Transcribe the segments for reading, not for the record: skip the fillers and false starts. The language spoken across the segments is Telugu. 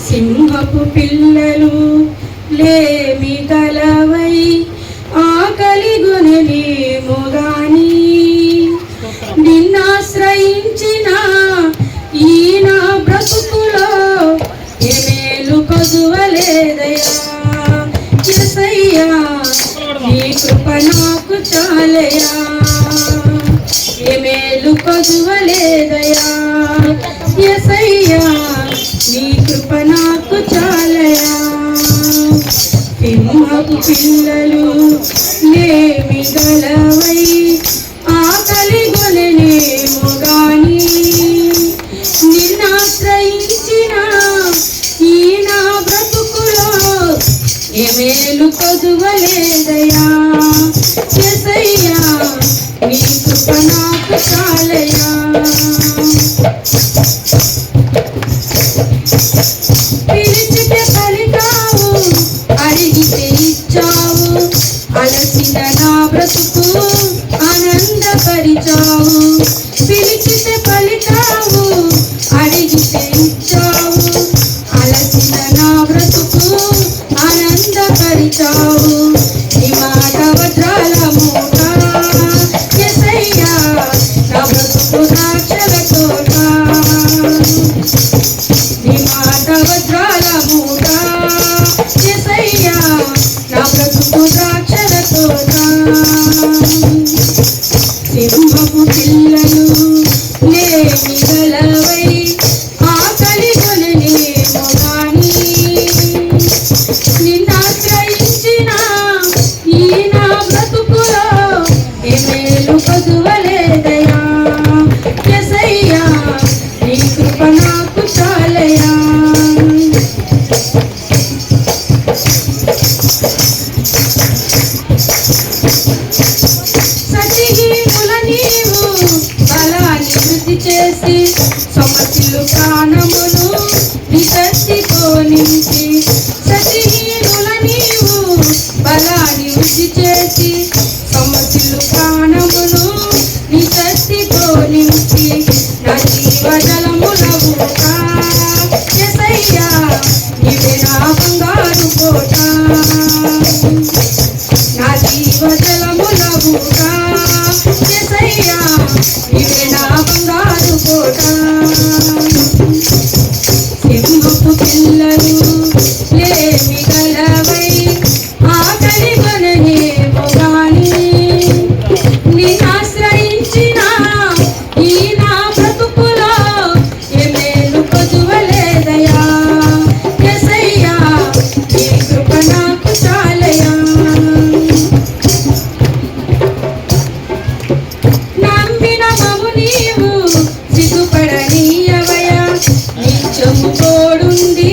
సింహపు పిల్లలు లేమి గలవై ఆకలిగొనలేము గాని నిన్నాశ్రయించిన ఈ నా బ్రతుకులో ఏమేలు కొదువలేదయా. యేసయ్యా నీ కృప నాకు చాలయా, ఏమేలు కొదువలేదయా. యేసయ్యా నీ కృప నాకు చాలయా. సింహపు పిల్లలు లేమి గలవై ఆకలిగొనలేము గాని నిన్నాశ్రయించిన ఈ నా బ్రతుకులో ఏమేలు కొదువలేదయా. యేసయ్యా నీ కృప నాకు చాలయా. పిలిచితే పలికావు, అడిగితే ఇచ్చావు, అలసిన నా బ్రతుకు ఆనందపరిచావు. పిలిచితే పలికావు, అడిగితే ఇచ్చావు, అలసిన నా బ్రతుకు ఆనందపరిచావు. నీ మాట వజ్రాల మూట, యేసయ్యా నా బ్రతుకు ద్రాక్షల తోట. నీ మాట వజ్రాల మూట, యేసయ్యా నా బ్రతుకు ద్రాక్షల తోట. సింహపు పిల్లలు లేమి గలవై ఆకలిగొనలేము గాని నిన్నాశ్రయించిన ఈ నా బ్రతుకులో ఏమేలు కొదువలేదయా. యేసయ్యా నీ కృప నాకు చాలయా. సతిహీనుల నీవు బలాన్ని వృద్ధి చేసి సమస్యలు ప్రాణములు నీ శక్తితో నింపి. సతిహీనుల నీవు బలాన్ని వృద్ధి చేసి సమస్యలు ప్రాణములు నీ శక్తితో నింపి. నా జీవజలముల ఊట, యేసయ్యా నీవే నా బంగారు కోట. నా జీవజలముల ఊట, యేసయ్యా నీవే నా బంగారు కోట. సింహపు పిల్లలు లేమి గలవై ఆకలిగొనలేము గాని నిన్నాశ్రయించిన ఈ నా బ్రతుకులో ఏమేలు కొదువలేదయా. యేసయ్యా నీ కృప నాకు చాలయా. నమ్మిన మము నీవు సిగ్గుపడనీయవయ్యా, నిత్యము తోడుండి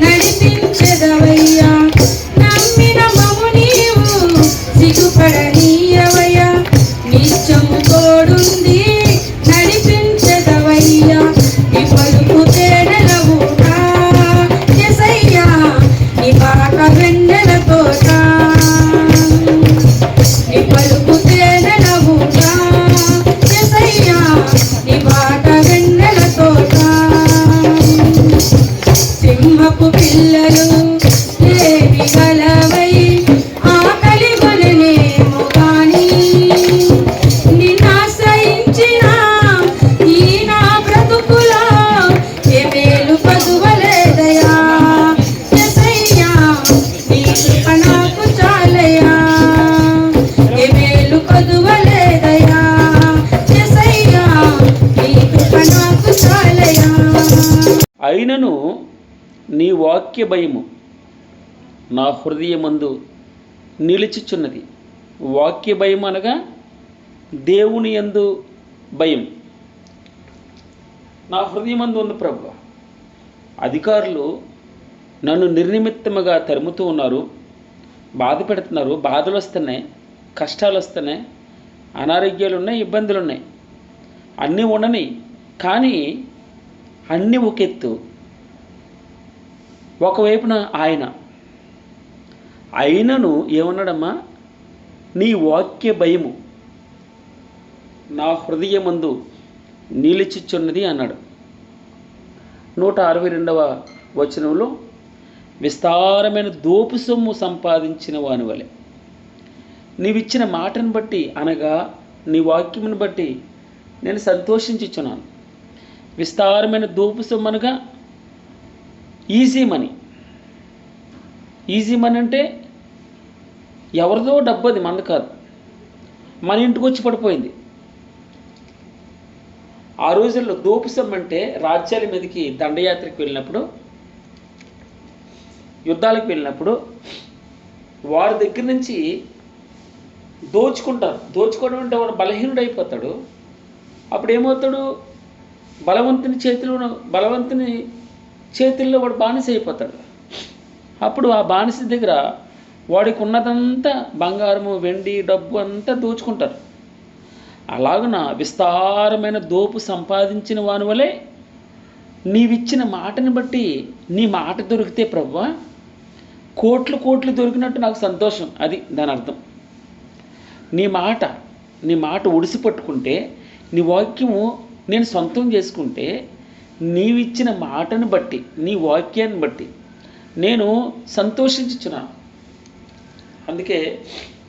నడిపించెదవయ్యా. నమ్మిన మము నీవు సిగ్గుపడనీయవయ్యా, నిత్యము తోడుండి నడిపించెదవయ్యా. నీ పలుకు తేనెల ఊట, యేసయ్యా నీ పాట వెన్నెల తోట. నీ పలుకు తేనెల ఊట, యేసయ్యా నీ పాట వెన్నెల తోట. సింహపు పిల్లలు లేమి గలవై ఆకలిగొనలేము గాని నిన్నాశ్రయించిన ఈ నా బ్రతుకులో ఏమేలు కొదువలేదయా. యేసయ్యా నీ కృప నాకు చాలయా, ఏమేలు కొదువలేదయా. యేసయ్యా నీ కృప నాకు చాలయా. అయినను నీ వాక్య భయము నా హృదయమందు నిలిచిచున్నది. వాక్య భయం అనగా దేవుని యందు భయం నా హృదయమందు ఉంది ప్రభువా. అధికారులు నన్ను నిర్నిమిత్తముగా తరుముతూ ఉన్నారు, బాధ పెడుతున్నారు. బాధలు వస్తున్నాయి, కష్టాలు వస్తున్నాయి, అనారోగ్యాలు ఉన్నాయి, ఇబ్బందులు ఉన్నాయి, అన్నీ ఉండని. కానీ అన్నీ ఒక ఎత్తు, ఒకవైపున ఆయన. అయినను ఏమన్నాడమ్మా, నీ వాక్య భయము నా హృదయమందు నిలిచిచున్నది అన్నాడు. 162వ వచనంలో విస్తారమైన దోపు సొమ్ము సంపాదించిన వాని వలె నీవిచ్చిన మాటను బట్టి అనగా నీ వాక్యమును బట్టి నేను సంతోషించుచున్నాను. విస్తారమైన దోపు సొమ్ము అనగా ఈజీ మనీ. ఈజీ మనీ అంటే ఎవరిదో డబ్బు, అది మనది కాదు, మన ఇంటికి వచ్చి పడిపోయింది. ఆ రోజుల్లో దోపు సొమ్ము అంటే రాజ్యాల మీదకి దండయాత్రకు వెళ్ళినప్పుడు, యుద్ధాలకు వెళ్ళినప్పుడు వారి దగ్గర నుంచి దోచుకుంటారు. దోచుకోవడం అంటే వాడు బలహీనుడు అయిపోతాడు. అప్పుడు ఏమవుతాడు? బలవంతుని చేతుల్లో వాడు బానిస అయిపోతాడు. అప్పుడు ఆ బానిస దగ్గర వాడికి ఉన్నదంతా బంగారము, వెండి, డబ్బు అంతా దోచుకుంటారు. అలాగున విస్తారమైన దోపు సంపాదించిన వాని వలె నీవిచ్చిన మాటని బట్టి, నీ మాట దొరికితే ప్రభువా కోట్లు కోట్లు దొరికినట్టు నాకు సంతోషం. అది దాని అర్థం. నీ మాట ఒడిసి పట్టుకుంటే, నీ వాక్యము నేను సొంతం చేసుకుంటే, నీవిచ్చిన మాటను బట్టి, నీ వాక్యాన్ని బట్టి నేను సంతోషించుచున్నాను. అందుకే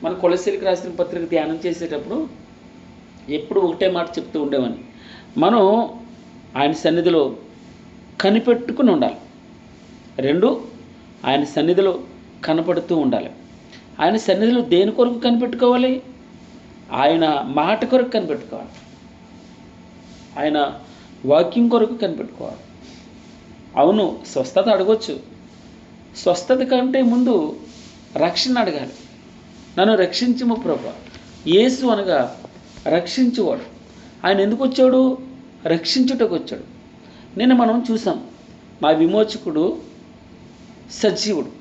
మన కొలసీలకు రాసిన పత్రిక ధ్యానం చేసేటప్పుడు ఎప్పుడు ఒకటే మాట చెప్తూ ఉండేవాడిని, మనం ఆయన సన్నిధిలో కనిపెట్టుకుని ఉండాలి. రెండు, ఆయన సన్నిధిలో కనపడుతూ ఉండాలి. ఆయన సన్నిధిలో దేని కొరకు కనిపెట్టుకోవాలి? ఆయన మాట కొరకు కనిపెట్టుకోవాలి. ఆయన వాక్యం కొరకు కనిపెట్టుకోవాలి. అవును, స్వస్థత అడగొచ్చు. స్వస్థత కంటే ముందు రక్షణ అడగాలి. నన్ను రక్షించుము ప్రభువా. యేసు అనగా రక్షించువాడు. ఆయన ఎందుకు వచ్చాడు? రక్షించుటకు వచ్చాడు. నిన్న మనం చూసాం, మా విమోచకుడు సజీవుడు.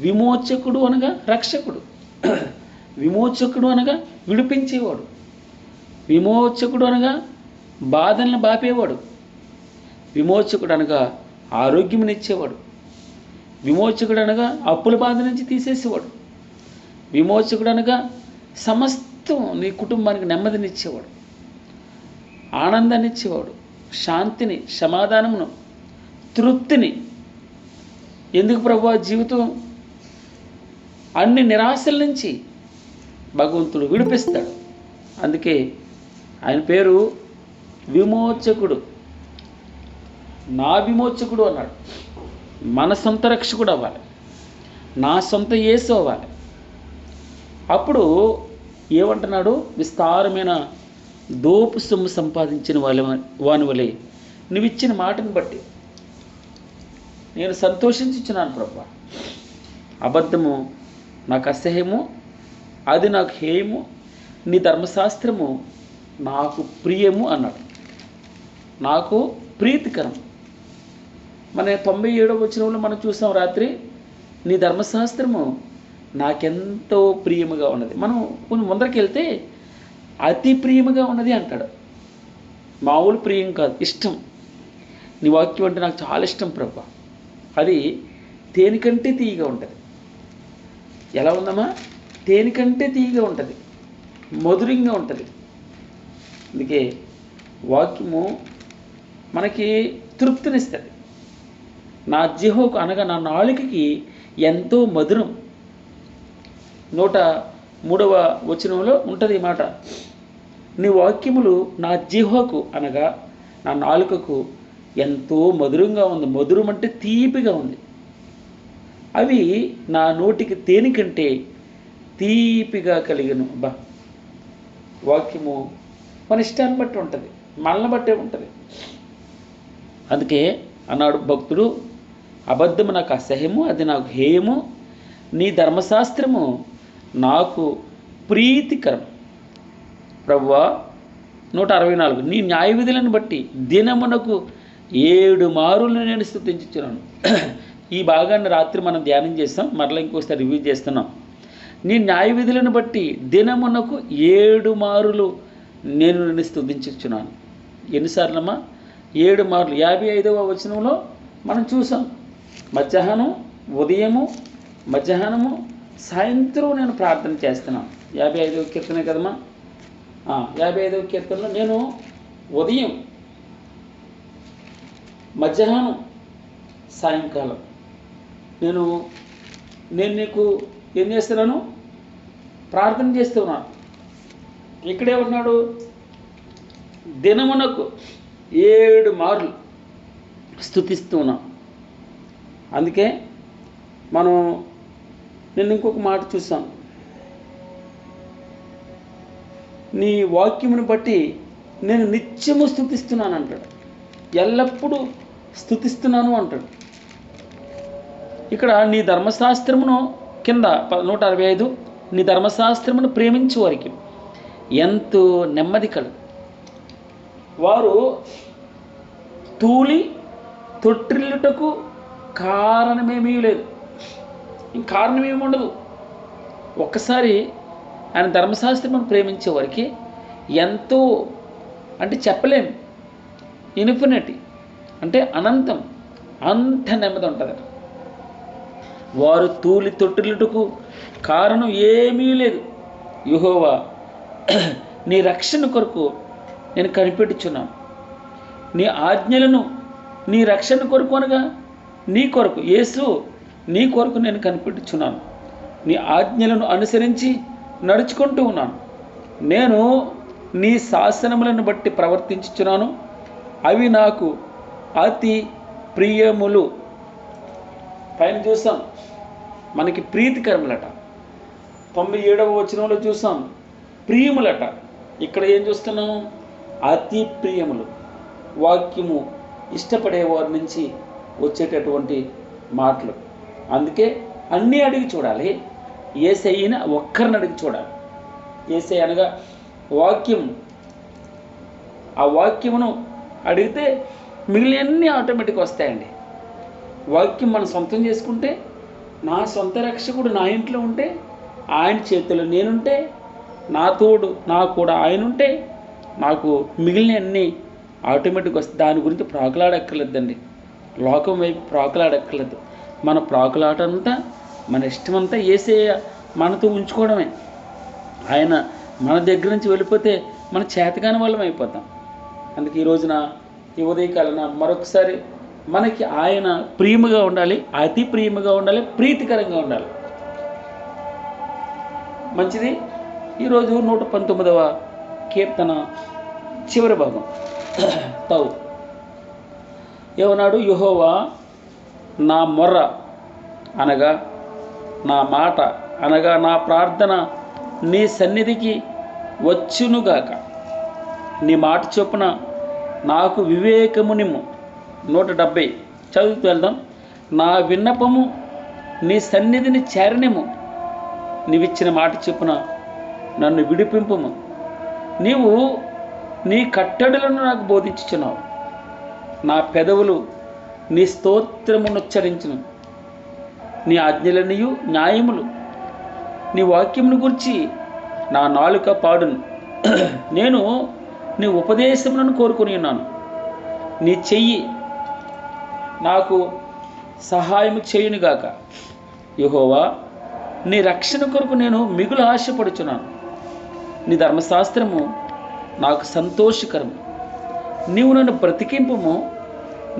విమోచకుడు అనగా రక్షకుడు. విమోచకుడు అనగా విడిపించేవాడు. విమోచకుడు అనగా బాధలను బాపేవాడు. విమోచకుడు అనగా ఆరోగ్యమునిచ్చేవాడు. విమోచకుడు అనగా అప్పుల బాధ నుంచి తీసేసేవాడు. విమోచకుడు అనగా సమస్తం నీ కుటుంబానికి నెమ్మదినిచ్చేవాడు, ఆనందాన్ని ఇచ్చేవాడు, శాంతిని, సమాధానమును, తృప్తిని. ఎందుకు ప్రభువా? జీవితం అన్ని నిరాశల నుంచి భగవంతుడు విడిపిస్తాడు. అందుకే ఆయన పేరు విమోచకుడు. నా విమోచకుడు అన్నాడు. మన సొంత రక్షకుడు అవ్వాలి, నా సొంత యేసు అవ్వాలి. అప్పుడు ఏమంటున్నాడు? విస్తారమైన దోపు సొమ్ము సంపాదించిన వాని వలె నువ్విచ్చిన మాటను బట్టి నేను సంతోషించుచున్నాను ప్రభువా. అబద్ధము నాకు అసహ్యము, అది నాకు హేయము, నీ ధర్మశాస్త్రము నాకు ప్రియము అన్నాడు. నాకు ప్రీతికరం. మన 97వ వచనంలో మనం చూసాం రాత్రి, నీ ధర్మశాస్త్రము నాకెంతో ప్రియముగా ఉన్నది. మనం కొంచెం ముందరికి వెళ్తే అతి ప్రియముగా ఉన్నది అంటాడు. మామూలు ప్రియం కాదు, ఇష్టం. నీ వాక్యం అంటే నాకు చాలా ఇష్టం ప్రభువా. అది తేనెకంటే తీయగా ఉంటుంది. ఎలా ఉందమ్మా? తేనెకంటే తీయగా ఉంటుంది, మధురంగా ఉంటుంది. అందుకే వాక్యము మనకి తృప్తినిస్తుంది. నా జిహ్వకు అనగా నా నాలుకకి ఎంతో మధురం. 103వ వచనంలో ఉంటుంది ఈ మాట, నీ వాక్యములు నా జిహ్వకు అనగా నా నాలుకకు ఎంతో మధురంగా ఉంది. మధురం అంటే తీపిగా ఉంది. అవి నా నోటికి తేనె కంటే తీపిగా కలిగను. వాక్యము మన ఇష్టాన్ని బట్టి ఉంటుంది, మనల్ని బట్టే ఉంటుంది. అందుకే అన్నాడు భక్తుడు, అబద్ధము నాకు అసహ్యము, అది నాకు హేయము, నీ ధర్మశాస్త్రము నాకు ప్రీతికరం. ప్రభువా 164, నీ న్యాయ విధులను బట్టి దినమునకు 7 మారులు నేను స్తుతించుచున్నాను. ఈ భాగాన్ని రాత్రి మనం ధ్యానం చేస్తాం, మరలా ఇంకోసారి రివ్యూ చేస్తున్నాం. నీ న్యాయ విధులను బట్టి దినమునకు 7 మారులు నేను నిన్ను స్తుతించుచున్నాను. ఎన్నిసార్లమ్మా? 7 మార్లు. 55వ వచనంలో మనం చూసాం, మధ్యాహ్నం, ఉదయము, మధ్యాహ్నము, సాయంత్రం నేను ప్రార్థన చేస్తున్నాను. 55వ కీర్తనే కదమ్మా? 55వ కీర్తనలో నేను ఉదయం, మధ్యాహ్నం, సాయంకాలం నేను నీకు ఏం చేస్తున్నాను, ప్రార్థన చేస్తున్నాను. ఇక్కడే ఉన్నాడు, దినమునకు 7 మార్లు స్తుతిస్తున్నాం. అందుకే నేను ఇంకొక మాట చూసాను, నీ వాక్యమును బట్టి నేను నిత్యము స్తుతిస్తున్నాను అంటాడు, ఎల్లప్పుడూ స్తుతిస్తున్నాను అంటాడు. ఇక్కడ నీ ధర్మశాస్త్రమును కింద 165, నీ ధర్మశాస్త్రమును ప్రేమించే వారికి ఎంతో నెమ్మది కలదు. వారు తూలి తొట్టిల్లుటకు కారణమేమీ లేదు, కారణం ఏమి ఉండదు. ఒక్కసారి ఆయన ధర్మశాస్త్రమును ప్రేమించే వారికి ఎంతో, అంటే చెప్పలేము, ఇన్ఫినిటీ అంటే అనంతం, అంత నెమ్మది ఉంటుందట. వారు తూలి తొట్టిల్లుటకు కారణం ఏమీ లేదు. యెహోవా నీ రక్షణ కొరకు నేను కనిపెట్టుచున్నాను. నీ ఆజ్ఞలను, నీ రక్షణ కొరకు అనగా నీ కొరకు, యేసు నీ కొరకు నేను కనిపెట్టుచున్నాను. నీ ఆజ్ఞలను అనుసరించి నడుచుకుంటూ ఉన్నాను. నేను నీ శాసనములను బట్టి ప్రవర్తించుచున్నాను, అవి నాకు అతి ప్రియములు. పైన చూసాం మనకి ప్రీతికరములట, 97వ వచనంలో చూసాం ప్రియములట. ఇక్కడ ఏం చూస్తున్నాం, అతి ప్రియములు. వాక్యము ఇష్టపడే వారి నుంచి వచ్చేటటువంటి మాటలు. అందుకే అన్నీ అడిగి చూడాలి, యేసయ్యని ఒక్కరిని అడిగి చూడాలి. యేసయ్య అనగా వాక్యం, ఆ వాక్యమును అడిగితే మిగిలినన్నీ ఆటోమేటిక్గా వస్తాయండి. వాక్యం మనం సొంతం చేసుకుంటే, నా సొంత రక్షకుడు నా ఇంట్లో ఉంటే, ఆయన చేతిలో నేనుంటే, నా తోడు నా కూడా ఆయన ఉంటే, నాకు మిగిలినవన్నీ ఆటోమేటిక్గా వస్తాయి. దాని గురించి ప్రాకులాడక్కర్లేదండి, లోకం వైపు ప్రాకులాడక్కర్లేదు. మన ప్రాకులాటంతా, మన ఇష్టమంతా యేసయ్య మనతో ఉంచుకోవడమే. ఆయన మన దగ్గర నుంచి వెళ్ళిపోతే మన చేతకాని వాళ్ళం అయిపోతాం. అందుకే ఈ రోజున, ఈ ఉదయకాలన మరొకసారి మనకి ఆయన ప్రియముగా ఉండాలి, అతి ప్రియముగా ఉండాలి, ప్రీతికరంగా ఉండాలి. మంచిది. ఈరోజు 119వ కీర్తన చివరి భాగం ఏమన్నాడు, యెహోవా నా మొర్ర అనగా, నా మాట అనగా, నా ప్రార్థన నీ సన్నిధికి వచ్చునుగాక. నీ మాట చొప్పున నాకు వివేకము నిమ్ము. 170 చదువుతూ వెళ్దాం. నా విన్నపము నీ సన్నిధిని చేరనిము, నీవిచ్చిన మాట చొప్పున నన్ను విడిపింపుము. నీవు నీ కట్టడులను నాకు బోధించుచున్నావు, నా పెదవులు నీ స్తోత్రమునుచ్చరించును. నీ ఆజ్ఞలనియు న్యాయములు, నీ వాక్యమును గురించి నా నాలుక పాడును. నేను నీ ఉపదేశములను కోరుకుని ఉన్నాను. నీ చెయ్యి నాకు సహాయము చేయునుగాక. యెహోవా నీ రక్షణ కొరకు నేను మిగులు ఆశపడుచున్నాను. నీ ధర్మశాస్త్రము నాకు సంతోషకరము. నీవు నన్ను బ్రతికింపుము,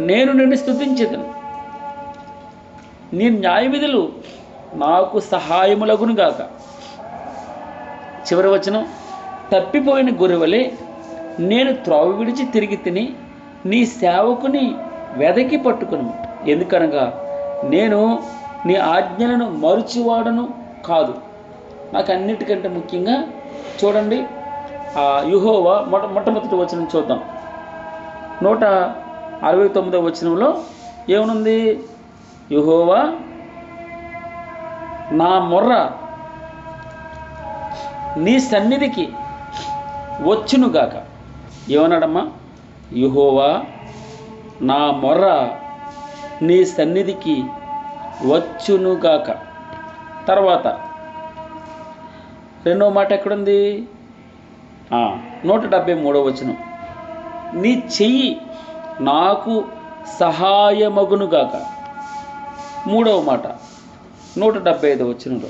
నేను నిన్ను స్తుతించెదను. నీ న్యాయ విధులు నాకు సహాయములగునుగాక. చివరి వచనం, తప్పిపోయిన గొర్రెవలే నేను త్రోవ విడిచి తిరిగి తిని నీ సేవకుని వెదకి పట్టుకును. ఎందుకనగా నేను నీ ఆజ్ఞలను మరుచువాడను కాదు. నాకు అన్నిటికంటే ముఖ్యంగా చూడండి, యెహోవా మొట్టమొదటి వచనం చూద్దాం. 169వ వచనంలో ఏమనుంది, యెహోవా నా మొర్ర నీ సన్నిధికి వచ్చునుగాక. ఏమన్నాడమ్మా, యెహోవా నా మొర్ర నీ సన్నిధికి వచ్చునుగాక. తర్వాత రెండో మాట ఎక్కడుంది, 173వ వచనం, నీ చెయ్యి నాకు సహాయమగునుగాక. మూడవ మాట 175వ వచనంలో,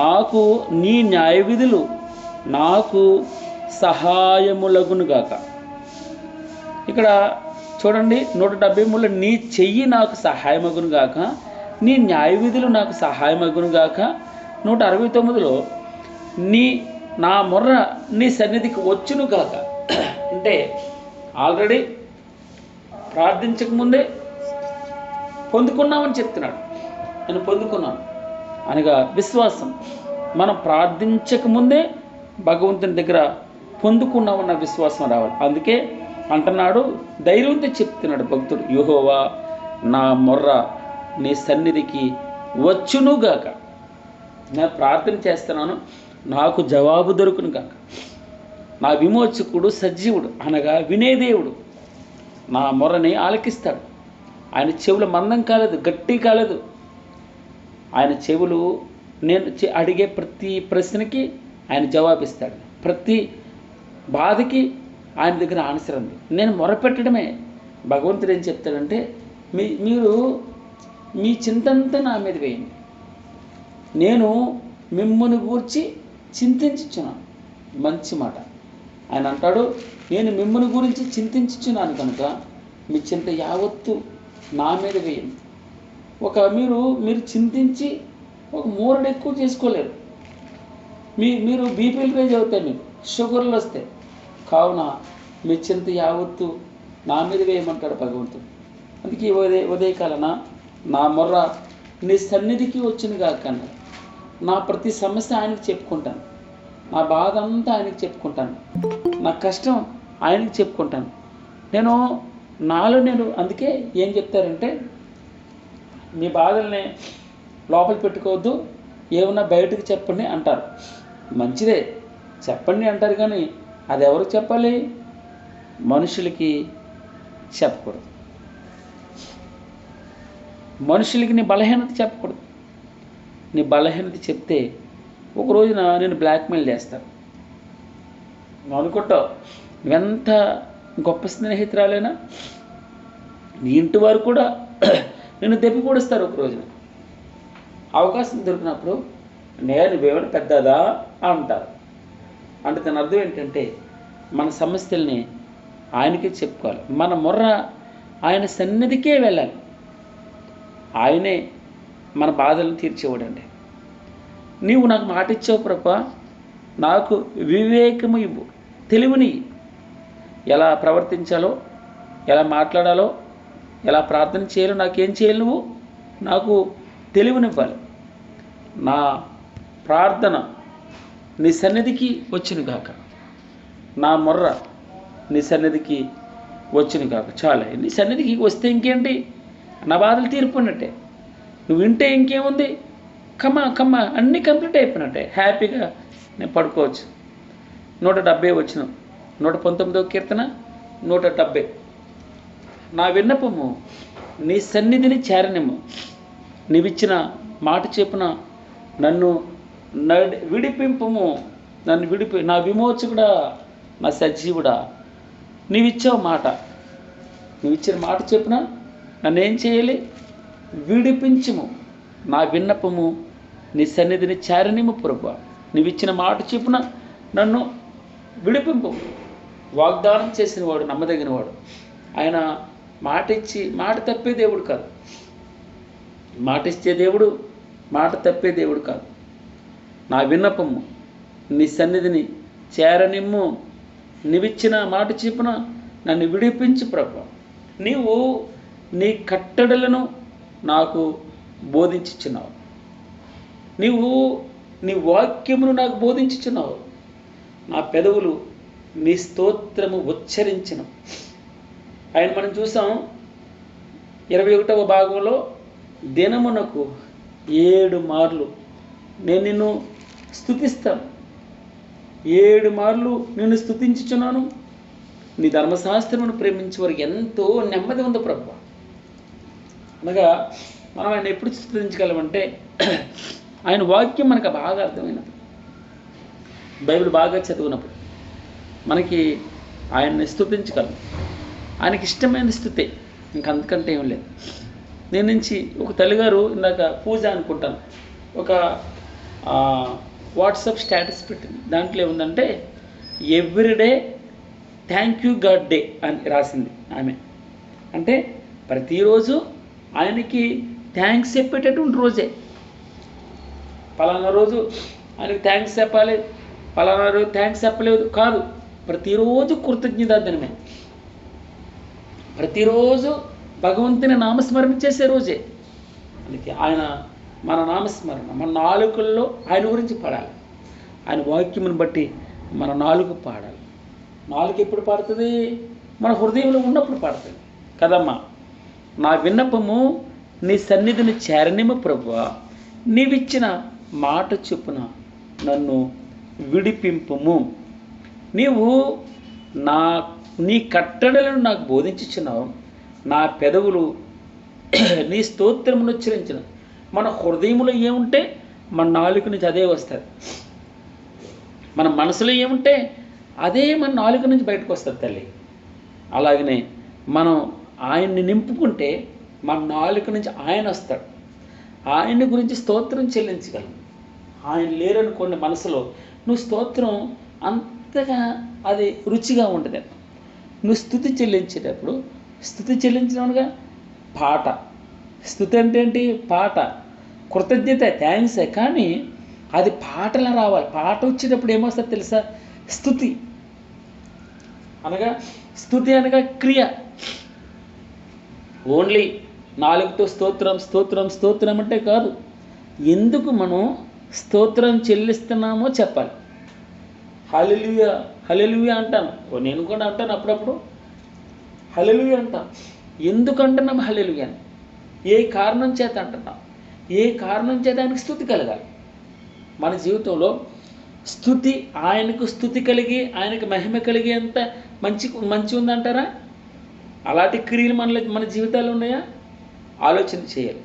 నాకు నీ న్యాయ విధులు నాకు సహాయములగునుగాక. ఇక్కడ చూడండి 173 నీ చెయ్యి నాకు సహాయమగును గాక, నీ న్యాయ విధులు నాకు సహాయమగును గాక. 169లో నా మొర్ర నీ సన్నిధికి వచ్చును గాక. అంటే ఆల్రెడీ ప్రార్థించకముందే పొందుకున్నామని చెప్తున్నాడు. నేను పొందుకున్నాను అనగా విశ్వాసం. మనం ప్రార్థించకముందే భగవంతుని దగ్గర పొందుకున్నామన్న విశ్వాసం రావాలి. అందుకే అంటున్నాడు, ధైర్యంతో చెప్తున్నాడు భక్తుడు, యెహోవా నా మొర్ర నీ సన్నిధికి వచ్చునుగాక. నేను ప్రార్థన చేస్తున్నాను, నాకు జవాబు దొరుకును గాక. నా విమోచకుడు సజీవుడు అనగా వినేదేవుడు నా మొర్రని ఆలకిస్తాడు. ఆయన చెవులు మందం కాలేదు, గట్టి కాలేదు. ఆయన చెవులు నేను అడిగే ప్రతి ప్రశ్నకి ఆయన జవాబిస్తాడు. ప్రతి బాధకి ఆయన దగ్గర ఆన్సర్ ఉంది. నేను మొరపెట్టడమే. భగవంతుడు ఏం చెప్తాడంటే, మీరు మీ చింతంతా నా మీద వేయండి, నేను మిమ్మును గూర్చి చింతించుచున్నాను. మంచి మాట. ఆయన అంటాడు, నేను మిమ్ముని గురించి చింతించుచున్నాను కనుక మీ చింత యావత్తు నా మీద వేయండి. మీరు చింతించి ఒక మూరడు ఎక్కువ చేసుకోలేరు. మీరు బీపీలు రేజ్ అవుతాయి, మీకు షుగర్లు వస్తాయి. కావున మీ చింత యావత్తు నా మీద వేయమంటాడు భగవంతుడు. అందుకే ఉదయకాలన నా మొర్ర నీ సన్నిధికి వచ్చినగా కన్నా నా ప్రతి సమస్య ఆయనకి చెప్పుకుంటాను, నా బాధ అంతా ఆయనకి చెప్పుకుంటాను, నా కష్టం ఆయనకి చెప్పుకుంటాను. నేను అందుకే ఏం చెప్తారంటే, మీ బాధల్ని లోపల పెట్టుకోవద్దు, ఏమన్నా బయటకు చెప్పండి అంటారు. మంచిదే, చెప్పండి అంటారు, కానీ అది ఎవరికి చెప్పాలి? మనుషులకి చెప్పకూడదు. మనుషులకి నీ బలహీనత చెప్పకూడదు. నీ బలహీనత చెప్తే ఒక రోజున నేను బ్లాక్మెయిల్ చేస్తాను. నువ్వు అనుకుంటావు నువ్వెంత గొప్ప స్నేహితురాలైనా నీ ఇంటి వారు కూడా నిన్ను దెప్పి పొడుస్తారు ఒక రోజున. అవకాశం దొరికినప్పుడు నువ్వేమైనా పెద్దదా అంటారు. అంటే దాని అర్థం ఏంటంటే, మన సమస్యల్ని ఆయనకే చెప్పుకోవాలి. మన మొర్ర ఆయన సన్నిధికే వెళ్ళాలి. ఆయనే మన బాధలను తీర్చేవాడండి. నీవు నాకు మాట ఇచ్చావు ప్రభా, నాకు వివేకము ఇవ్వు, తెలివిని, ఎలా ప్రవర్తించాలో, ఎలా మాట్లాడాలో, ఎలా ప్రార్థన చేయాలో, నాకేం చేయాలి, నువ్వు నాకు తెలివినివ్వాలి. నా ప్రార్థన నీ సన్నిధికి వచ్చును గాక, నా మొర్ర నీ సన్నిధికి వచ్చును గాక. చాలా, నీ సన్నిధికి వస్తే ఇంకేంటి, నా బాధలు తీరిపోయినట్టే. నువ్వు వింటే ఇంకేముంది, కమ్మ అన్నీ కంప్లీట్ అయిపోయినట్టే. హ్యాపీగా నేను పడుకోవచ్చు. 170 వచ్చిన 119వ కీర్తన 170. నా విన్నపము నీ సన్నిధిని చేరనిమ్ము, నీవిచ్చిన మాట చెప్పున నన్ను విడిపింపము, నన్ను నా విమోచకుడా, నా సజీవుడా. నీవిచ్చావు మాట, నువ్విచ్చిన మాట చెప్పున నన్ను ఏం చేయాలి, విడిపించుము. నా విన్నపము నీ సన్నిధిని చేరనిమ్ము ప్రభువా. నీవిచ్చిన మాట చెప్పున నన్ను విడిపింపు. వాగ్దానం చేసిన వాడు నమ్మదగినవాడు. ఆయన మాట ఇచ్చి మాట తప్పే దేవుడు కాదు. మాట ఇచ్చే దేవుడు, మాట తప్పే దేవుడు కాదు. నా విన్నపము నీ సన్నిధిని చేరనిమ్ము, నీవిచ్చిన మాట చెప్పున నన్ను విడిపించు ప్రభువా. నీవు నీ కట్టడలను నాకు బోధించుచున్నావు, నీవు నీ వాక్యమును నాకు బోధించుచున్నావు. నా పెదవులు నీ స్తోత్రము ఉచ్చరించను. ఆయన మనం చూసాం 21వ భాగంలో, దినమునకు 7 మార్లు నేను నిన్ను స్తుతిస్తాను, 7 మార్లు నిన్ను స్తుతించుచున్నాను. నీ ధర్మశాస్త్రమును ప్రేమించే వారికి ఎంతో నెమ్మది ఉంది ప్రభువా. అనగా మనం ఆయన ఎప్పుడు స్తుతించగలమంటే, ఆయన వాక్యం మనకు బాగా అర్థమైనప్పుడు, బైబిల్ బాగా చదివినప్పుడు మనకి ఆయన్ని స్తుతించగలం. ఆయనకి ఇష్టమైన స్థుతే, ఇంకంతకంటే ఏం లేదు. నేను నుంచి ఒక తల్లిగారు ఇందాక పూజ అనుకుంటాను, ఒక వాట్సాప్ స్టేటస్ పెట్టింది. దాంట్లో ఏముందంటే, everyday thank you God day అని రాసింది ఆమె. అంటే ప్రతిరోజు ఆయనకి థ్యాంక్స్ చెప్పేటటువంటి రోజే. పలానా రోజు ఆయనకి థ్యాంక్స్ చెప్పాలి, పలానా రోజు థ్యాంక్స్ చెప్పలేదు కాదు. ప్రతిరోజు కృతజ్ఞతా దినమే. ప్రతిరోజు భగవంతుని నామస్మరణ చేసే రోజే. అందుకే ఆయన మన నామస్మరణ, మన నాలుకల్లో ఆయన గురించి పాడాలి. ఆయన వాక్యమును బట్టి మన నాలుగు పాడాలి. నాలుగు ఎప్పుడు పాడుతుంది? మన హృదయంలో ఉన్నప్పుడు పాడుతుంది కదమ్మా. నా విన్నపము నీ సన్నిధిని చేరనిమ ప్రభువా, నీవిచ్చిన మాట చొప్పున నన్ను విడిపింపుము. నీవు నీ కట్టడలను నాకు బోధించుచున్నావు. నా పెదవులు నీ స్తోత్రమును ఉచ్చరించిన. మన హృదయంలో ఏముంటే మన నాలుక నుంచి అదే వస్తుంది. మన మనసులో ఏముంటే అదే మన నాలుక నుంచి బయటకు వస్తుంది తల్లి. అలాగనే మనం ఆయన్ని నింపుకుంటే మన నాలుక నుంచి ఆయన వస్తాడు. ఆయన గురించి స్తోత్రం చెల్లించగలం. ఆయన లేరనుకోండి మనసులో, నువ్వు స్తోత్రం అంతగా అది రుచిగా ఉండదు. నువ్వు స్తుతి చెల్లించేటప్పుడు, స్తుతి చెల్లించడంగా పాట. స్తుతి అంటే ఏంటి? పాట, కృతజ్ఞత, థ్యాంక్సే. కానీ అది పాటలా రావాలి. పాట వచ్చేటప్పుడు ఏమొస్తుంది తెలుసా? స్తుతి అనగా, స్తుతి అనగా క్రియ. ఓన్లీ నాలుగుతో స్తోత్రం స్తోత్రం స్తోత్రం అంటే కాదు. ఎందుకు మనం స్తోత్రం చెల్లిస్తున్నామో చెప్పాలి. హల్లెలూయా హల్లెలూయా అంటాను, నేను కూడా అంటాను అప్పుడప్పుడు. హల్లెలూయా అంటాం. ఎందుకు అంటున్నాం హల్లెలూయా అని? ఏ కారణం చేత అంటున్నాం? ఏ కారణం చేత ఆయనకు స్తుతి కలగాలి. మన జీవితంలో స్తుతి, ఆయనకు స్తుతి కలిగి ఆయనకు మహిమ కలిగేంత మంచి ఉందంటారా? అలాంటి క్రియలు మన జీవితాలు ఉన్నాయా? ఆలోచన చేయాలి.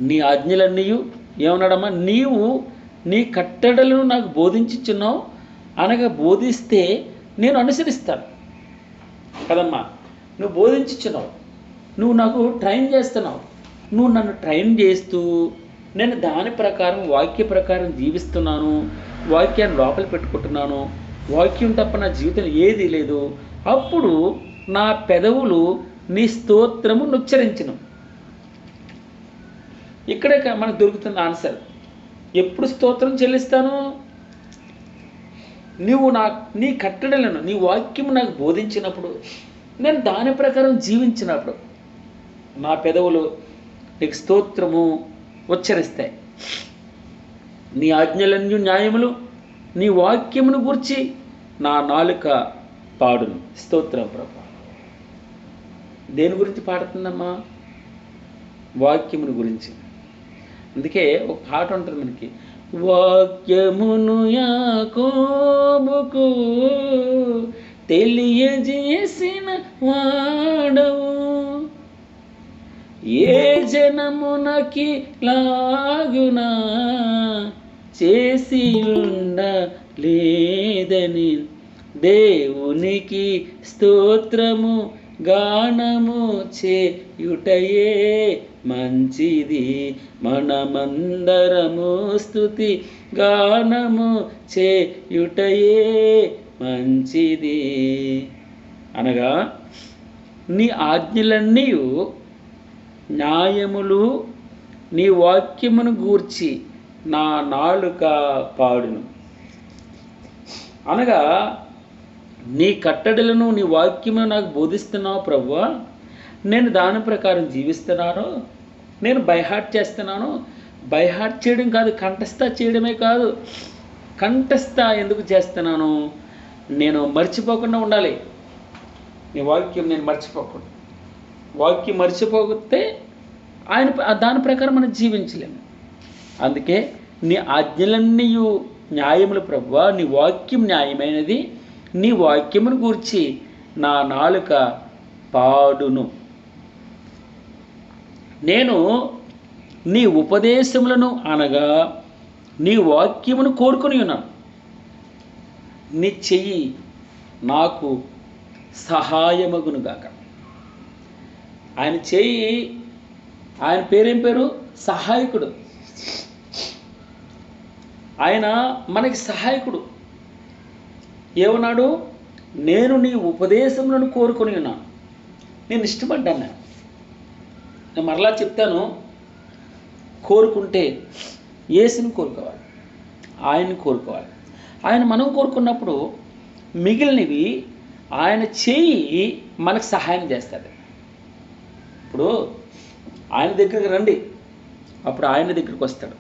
నీ ఆజ్ఞలన్నీ ఏమన్నాడమ్మా? నీవు నీ కట్టడలను నాకు బోధించుచున్నావు అనగా, బోధిస్తే నేను అనుసరిస్తాను కదమ్మా. నువ్వు బోధించుచున్నావు, నువ్వు నాకు ట్రైన్ చేస్తున్నావు. నువ్వు నన్ను ట్రైన్ చేస్తూ నేను దాని ప్రకారం, వాక్య ప్రకారం జీవిస్తున్నాను. వాక్యాన్ని లోపల పెట్టుకుంటున్నాను. వాక్యం తప్ప నా జీవితం ఏదీ లేదు. అప్పుడు నా పెదవులు నీ స్తోత్రము ఉచ్చరించను. ఇక్కడే మనకు దొరుకుతున్న ఆన్సర్. ఎప్పుడు స్తోత్రం చెల్లిస్తాను? నువ్వు నీ కట్టడలను, నీ వాక్యము నాకు బోధించినప్పుడు, నేను దాని ప్రకారం జీవించినప్పుడు నా పెదవులు నీకు స్తోత్రము ఉచ్చరిస్తాయి. నీ ఆజ్ఞలన్నీ న్యాయములు, నీ వాక్యమును గూర్చి నా నాలుక పాడును. స్తోత్రం ప్రభు. దేని గురించి పాడుతుందమ్మా? వాక్యమును గురించి. అందుకే ఒక పాట ఉంటుంది మనకి, వాక్యమును యాకోబుకు తెలియజేసిన వాడవు, ఏ జనమునకి లాగునా చేసి ఉండలేదని, దేవునికి స్తోత్రము గానము చేయుటయే మంచిది, మనమందరము స్తుతి గానము చేయుటయే మంచిది. అనగా నీ ఆజ్ఞలన్నీ న్యాయములు, నీ వాక్యమును గూర్చి నా నాలుక పాడును. అనగా నీ కట్టడలను, నీ వాక్యమును నాకు బోధిస్తున్నావు ప్రభువా. నేను దాని ప్రకారం జీవిస్తున్నాను. నేను బైహార్ట్ చేస్తున్నాను. బైహార్ట్ చేయడం కాదు, కంఠస్థ చేయడమే కాదు. కంఠస్థ ఎందుకు చేస్తున్నాను? నేను మర్చిపోకుండా ఉండాలి. నీ వాక్యం నేను మర్చిపోకూడదు. వాక్యం మర్చిపోతే దాని ప్రకారం మనం జీవించలేము. అందుకే నీ ఆజ్ఞలన్నీ న్యాయములు ప్రభువా, నీ వాక్యం న్యాయమైనది. నీ వాక్యమును గూర్చి నా నాలుక పాడును. నేను నీ ఉపదేశములను అనగా నీ వాక్యమును కోరుకుని ఉన్నాను. నీ చెయ్యి నాకు సహాయమగునుగాక. ఆయన చెయ్యి, ఆయన పేరేం పేరు? సహాయకుడు. ఆయన మనకి సహాయకుడు. ఏమన్నాడు? నేను నీ ఉపదేశములను కోరుకొని ఉన్నాను. నేను ఇష్టపడ్డాను. నేను మరలా చెప్తాను, కోరుకుంటే యేసుని కోరుకోవాలి, ఆయన్ని కోరుకోవాలి. ఆయన మనం కోరుకున్నప్పుడు మిగిలినవి ఆయన చేయి మనకు సహాయం చేస్తాడు. ఇప్పుడు ఆయన దగ్గరికి రండి, అప్పుడు ఆయన దగ్గరికి వస్తాడు.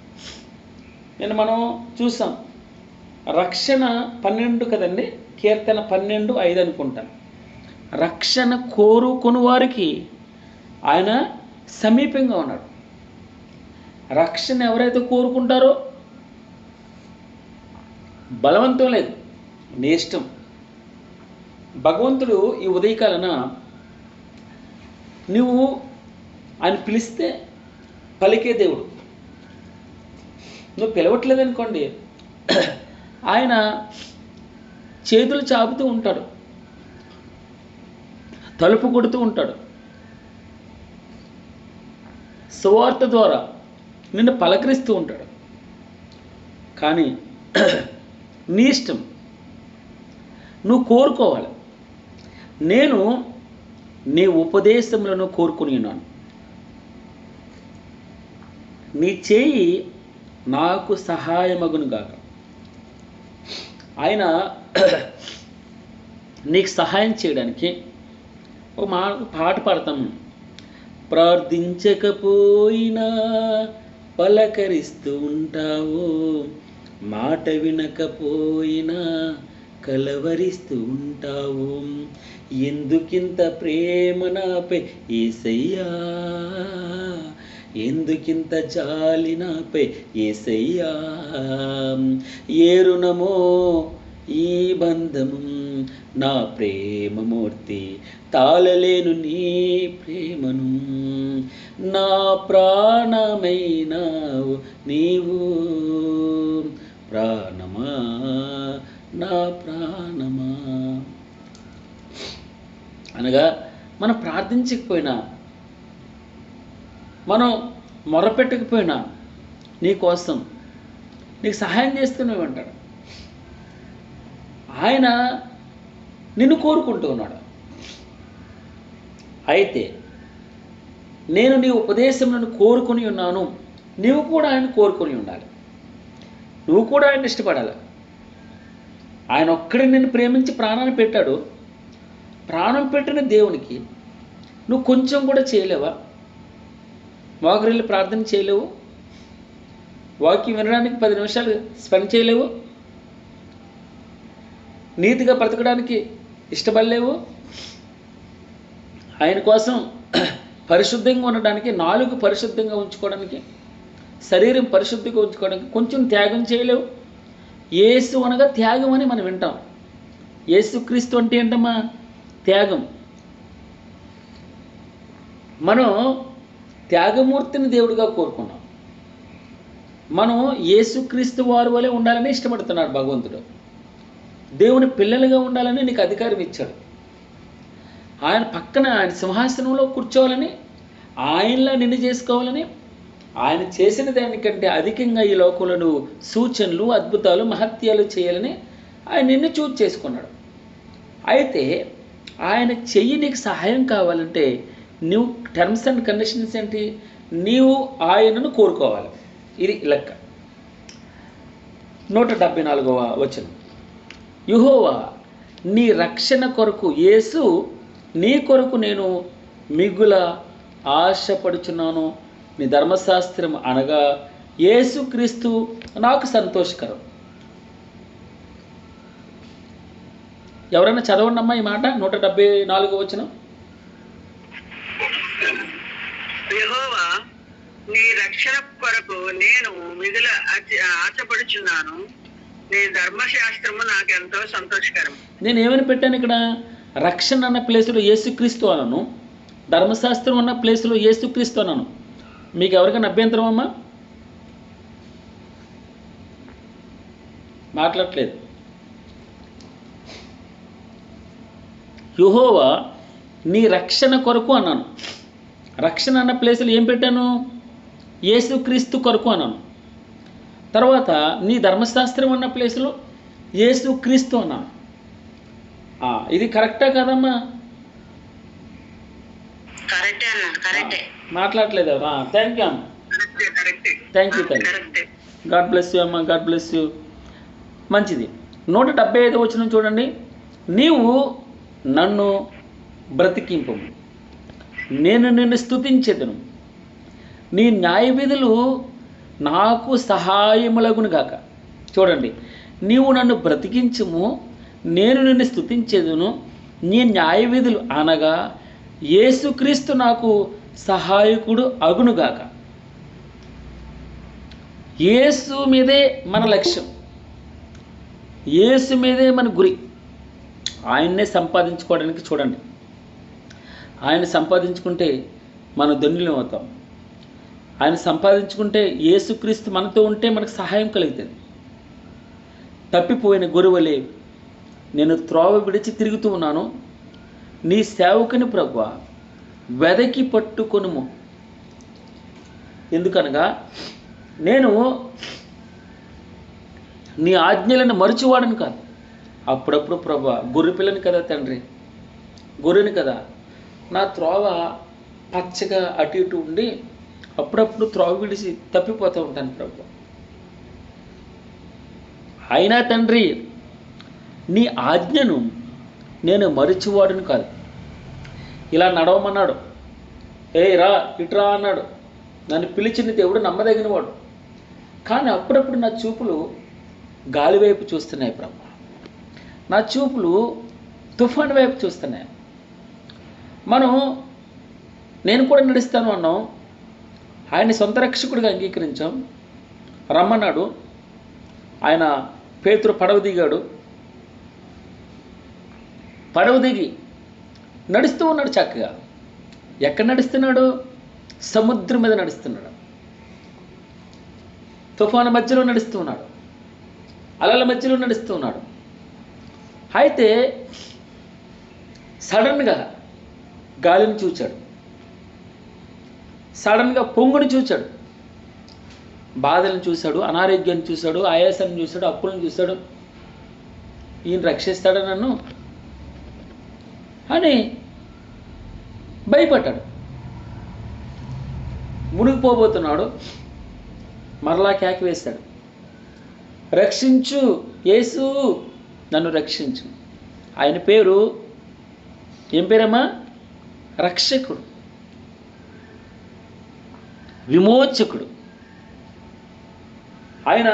నేను మనం చూసాం, రక్షణ 12 కదండి, కీర్తన 12:5 అనుకుంటాను. రక్షణ కోరుకుని వారికి ఆయన సమీపంగా ఉన్నాడు. రక్షణ ఎవరైతే కోరుకుంటారో, బలవంతం లేదు, నీ ఇష్టం. భగవంతుడు ఈ ఉదయకాలన నువ్వు ఆయన పిలిస్తే పలికే దేవుడు. నువ్వు పిలవట్లేదనుకోండి, ఆయన చేతులు చాపుతూ ఉంటాడు, తలుపు కొడుతూ ఉంటాడు, సువార్త ద్వారా నిన్ను పలకరిస్తూ ఉంటాడు. కానీ నీ ఇష్టం, నువ్వు కోరుకోవాలి. నేను నీ ఉపదేశములను కోరుకుని ఉన్నాను, నీ చేయి నాకు సహాయమగును గాక. ఆయన నీకు సహాయం చేయడానికి ఒక పాట పాడతాము. ప్రార్థించకపోయినా పలకరిస్తూ ఉంటావు, మాట వినకపోయినా కలవరిస్తూ ఉంటావు. ఎందుకింత ప్రేమ నాపై యేసయ్యా, ఎందుకింత జాలి నాపై యేసయ్యా. ఏ రుణమో ఈ బంధము, నా ప్రేమమూర్తి తాళలేను నీ ప్రేమను. నా ప్రాణమైనావు నీవు, ప్రాణమా నా ప్రాణమా. అనగా మనం ప్రార్థించకపోయినా, మనం మొరపెట్టకపోయినా నీకోసం నీకు సహాయం చేస్తూనే ఉంటాడు. ఆయన నిన్ను కోరుకుంటూ ఉన్నాడు. అయితే నేను నీ ఉపదేశములను కోరుకుని ఉన్నాను, నీవు కూడా ఆయన కోరుకొని ఉండాలి, నువ్వు కూడా ఆయన ఇష్టపడాలి. ఆయన ఒక్కడే నిన్ను ప్రేమించి ప్రాణాన్ని పెట్టాడు. ప్రాణం పెట్టిన దేవునికి నువ్వు కొంచెం కూడా చేయలేవా? మోకరిల్లి ప్రార్థన చేయలేవు, వాక్యం వినడానికి 10 నిమిషాలు స్పెండ్ చేయలేవు, నీతిగా బ్రతకడానికి ఇష్టపడలేవు, ఆయన కోసం పరిశుద్ధంగా ఉండడానికి, నాలుగు పరిశుద్ధంగా ఉంచుకోవడానికి, శరీరం పరిశుద్ధిగా ఉంచుకోవడానికి కొంచెం త్యాగం చేయలేవు. యేసు అనగా త్యాగం అని మనం వింటాం. యేసుక్రీస్తు అంటే ఏంటమ్మా? త్యాగం. మనం త్యాగమూర్తిని దేవుడిగా కోరుకున్నాం. మనం యేసుక్రీస్తు వారి వలె ఉండాలని ఇష్టపడుతున్నాడు భగవంతుడు. దేవుని పిల్లలుగా ఉండాలని నీకు అధికారం ఇచ్చాడు. ఆయన పక్కన, ఆయన సింహాసనంలో కూర్చోవాలని, ఆయనలా నిన్ను చేసుకోవాలని, ఆయన చేసిన దానికంటే అధికంగా ఈ లోకంలో నువ్వు సూచనలు, అద్భుతాలు, మహత్యాలు చేయాలని ఆయన నిన్ను చూజ్ చేసుకున్నాడు. అయితే ఆయన చెయ్యి నీకు సహాయం కావాలంటే నువ్వు టర్మ్స్ అండ్ కండిషన్స్ ఏంటి? నీవు ఆయనను కోరుకోవాలి. ఇది లెక్క. 174వ వచనం, యెహోవా నీ రక్షణ కొరకు, యేసు నీ కొరకు నేను మిగుల ఆశపడుచున్నాను. నీ ధర్మశాస్త్రం అనగా యేసుక్రీస్తు నాకు సంతోషకరం. ఎవరైనా చదవండి అమ్మా ఈ మాట, 174వ వచనం. యెహోవా నీ రక్షణ కొరకు నేను మిగుల ఆశపడుచున్నాను, నీ ధర్మశాస్త్రము నాకు ఎంతో సంతోషకరం. నేను ఏమని పెట్టాను ఇక్కడ? రక్షణ అన్న ప్లేసులో యేసుక్రీస్తు అన్నాను, ధర్మశాస్త్రం అన్న ప్లేసులో యేసుక్రీస్తు అన్నాను. మీకు ఎవరికైనా అభ్యంతరం అమ్మా? మాట్లాడలేదు. యెహోవా నీ రక్షణ కొరకు అన్నాను. రక్షణ అన్న ప్లేసులో ఏం పెట్టాను? యేసుక్రీస్తు కొరకు అన్నాను. తర్వాత నీ ధర్మశాస్త్రం అన్న ప్లేసులో యేసుక్రీస్తు అన్నాను. ఇది కరెక్టా కాదమ్మా? కరెక్టే అన్న, కరెక్టే. మాట్లాడలేదు ఎవరా? థ్యాంక్ యూ అమ్మ, థ్యాంక్ యూ తల్లి. గాడ్ బ్లెస్ యూ అమ్మ, గాడ్ బ్లెస్ యూ. మంచిది. 175 వచనం చూడండి. నీవు నన్ను బ్రతికింపు, నేను నిన్ను స్తుతించెదను, నీ న్యాయ విధులు నాకు సహాయములగును గాక. చూడండి, నీవు నన్ను బ్రతికించుము, నేను నిన్ను స్తుతించెదను, నీ న్యాయ విధులు అనగా యేసుక్రీస్తు నాకు సహాయకుడు అగునుగాక. యేసు మీదే మన లక్ష్యం, యేసు మీదే మన గురి. ఆయన్నే సంపాదించుకోవడానికి చూడండి. ఆయన సంపాదించుకుంటే మనం ధన్యులం అవుతాం. ఆయన సంపాదించుకుంటే యేసుక్రీస్తు మనతో ఉంటే మనకు సహాయం కలుగుతుంది. తప్పిపోయిన గొర్రెవలే నేను త్రోవ విడిచి తిరుగుతూ ఉన్నాను, నీ సేవకుని ప్రభువా వెదకి పట్టుకొనుము. ఎందుకనగా నేను నీ ఆజ్ఞలను మరచువాడను కాదు. అప్పుడప్పుడు ప్రభువా, గొర్రె పిల్లని కదా తండ్రి, గొర్రెని కదా, నా త్రోవ పచ్చగా అటు ఇటు ఉండి అప్పుడప్పుడు త్రోవ విడిచి తప్పిపోతూ ఉంటాను ప్రభు. అయినా తండ్రి, నీ ఆజ్ఞను నేను మరచివాడును కాదు. ఇలా నడవమన్నాడు, ఏ రా ఇట్రా అన్నాడు. నన్ను పిలిచిన దేవుడు నమ్మదగినవాడు. కానీ అప్పుడప్పుడు నా చూపులు గాలి వైపు చూస్తున్నాయి ప్రభు, నా చూపులు తుఫాను వైపు చూస్తున్నాయి. నేను కూడా నడుస్తాను అన్నాం, ఆయన సొంత రక్షకుడిగా అంగీకరించాం. రమ్మన్నాడు, ఆయన పేతురు పడవ దిగాడు. పడవ దిగి నడుస్తూ ఉన్నాడు చక్కగా. ఎక్కడ నడుస్తున్నాడు? సముద్రం మీద నడుస్తున్నాడు, తుఫాను మధ్యలో నడుస్తూ ఉన్నాడు, అలల మధ్యలో నడుస్తూ ఉన్నాడు. అయితే సడన్గా గాలిని చూచాడు, సడన్గా పొంగుని చూచాడు, బాధలను చూశాడు, అనారోగ్యాన్ని చూశాడు, ఆయాసాన్ని చూశాడు, అప్పులను చూశాడు. ఈయన రక్షిస్తాడా నన్ను అని భయపడ్డాడు. మునిగిపోబోతున్నాడు. మరలా కేక వేశాడు, రక్షించు యేసు, నన్ను రక్షించు. ఆయన పేరు ఏం పేరమ్మా? రక్షకుడు, విమోచకుడు. ఆయన